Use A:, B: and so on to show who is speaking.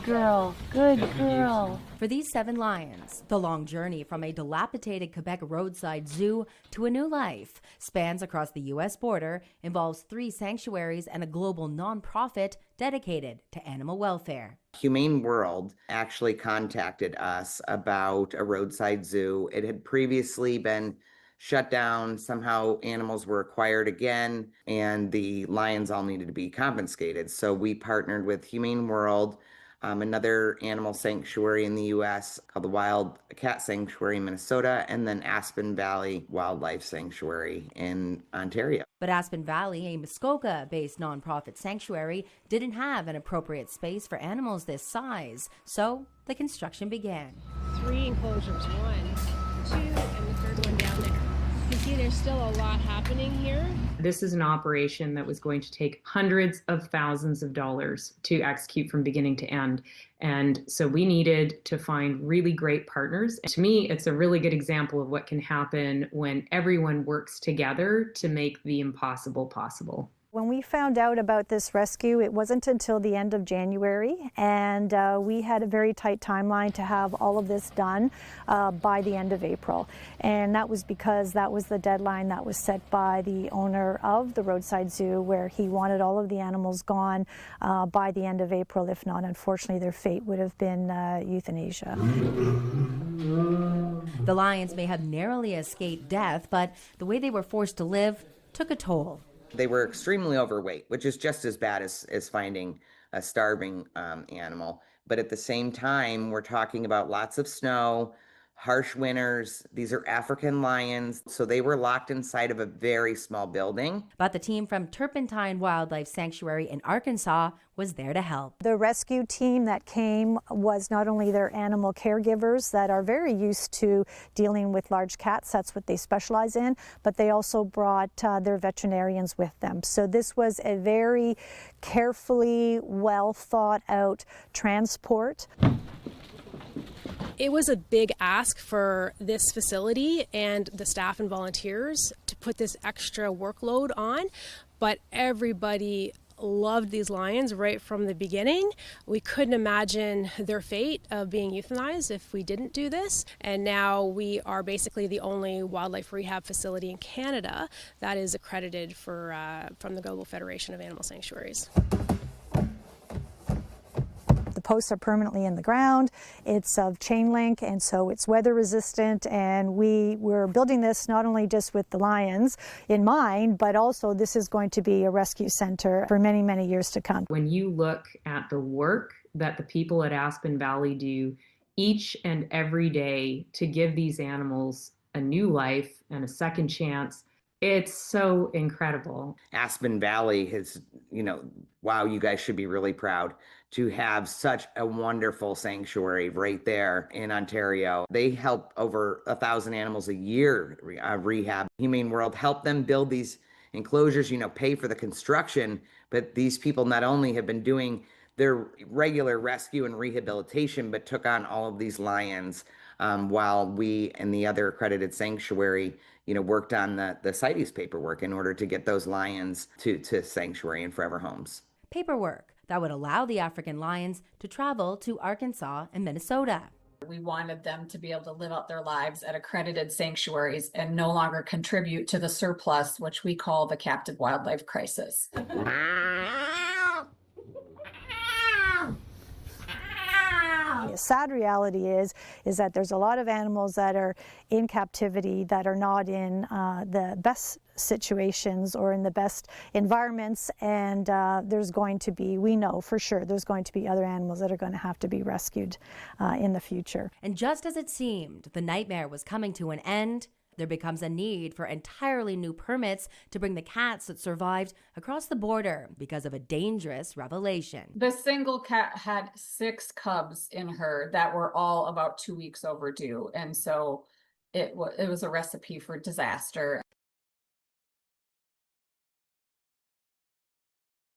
A: girl. Good girl.
B: For these 7 lions, the long journey from a dilapidated Quebec roadside zoo to a new life spans across the U.S. border, involves 3 sanctuaries and a global nonprofit dedicated to animal welfare.
C: Humane World actually contacted us about a roadside zoo. It had previously been shut down. Somehow animals were acquired again, and the lions all needed to be confiscated. So we partnered with Humane World, another animal sanctuary in the U.S. called the Wild Cat Sanctuary in Minnesota, and then Aspen Valley Wildlife Sanctuary in Ontario.
B: But Aspen Valley, a Muskoka-based nonprofit sanctuary, didn't have an appropriate space for animals this size, so the construction began.
D: 3 enclosures, 1, 2, and the third one down there. You can see there's still a lot happening here.
E: This is an operation that was going to take hundreds of thousands of dollars to execute from beginning to end. And so we needed to find really great partners. And to me, it's a really good example of what can happen when everyone works together to make the impossible possible.
F: When we found out about this rescue, it wasn't until the end of January, and we had a very tight timeline to have all of this done by the end of April. And that was because that was the deadline that was set by the owner of the roadside zoo, where he wanted all of the animals gone by the end of April. If not, unfortunately, their fate would have been euthanasia.
B: The lions may have narrowly escaped death, but the way they were forced to live took a toll.
C: They were extremely overweight, which is just as bad as finding a starving animal. But at the same time, we're talking about lots of snow, harsh winters. These are African lions, so they were locked inside of a very small building.
B: But the team from Turpentine Wildlife Sanctuary in Arkansas was there to help.
F: The rescue team that came was not only their animal caregivers that are very used to dealing with large cats, that's what they specialize in, but they also brought their veterinarians with them. So this was a very carefully, well thought out transport.
D: It was a big ask for this facility and the staff and volunteers to put this extra workload on, but everybody loved these lions right from the beginning. We couldn't imagine their fate of being euthanized if we didn't do this. And now we are basically the only wildlife rehab facility in Canada that is accredited for from the Global Federation of Animal Sanctuaries.
F: The posts are permanently in the ground. It's of chain link, and so it's weather resistant. And we were building this not only just with the lions in mind, but also this is going to be a rescue center for many, many years to come.
E: When you look at the work that the people at Aspen Valley do each and every day to give these animals a new life and a second chance, it's so incredible.
C: Aspen Valley has, wow, you guys should be really proud to have such a wonderful sanctuary right there in Ontario. They help over 1,000 animals a year rehab. Humane World helped them build these enclosures, pay for the construction, but these people not only have been doing their regular rescue and rehabilitation, but took on all of these lions while we and the other accredited sanctuary worked on the CITES paperwork in order to get those lions to sanctuary and forever homes.
B: Paperwork that would allow the African lions to travel to Arkansas and Minnesota.
G: We wanted them to be able to live out their lives at accredited sanctuaries and no longer contribute to the surplus, which we call the captive wildlife crisis.
F: The sad reality is that there's a lot of animals that are in captivity that are not in the best situations or in the best environments, and there's going to be, we know for sure, there's going to be other animals that are going to have to be rescued in the future.
B: And just as it seemed the nightmare was coming to an end, there becomes a need for entirely new permits to bring the cats that survived across the border because of a dangerous revelation.
G: The single cat had 6 cubs in her that were all about 2 weeks overdue. And so it was a recipe for disaster.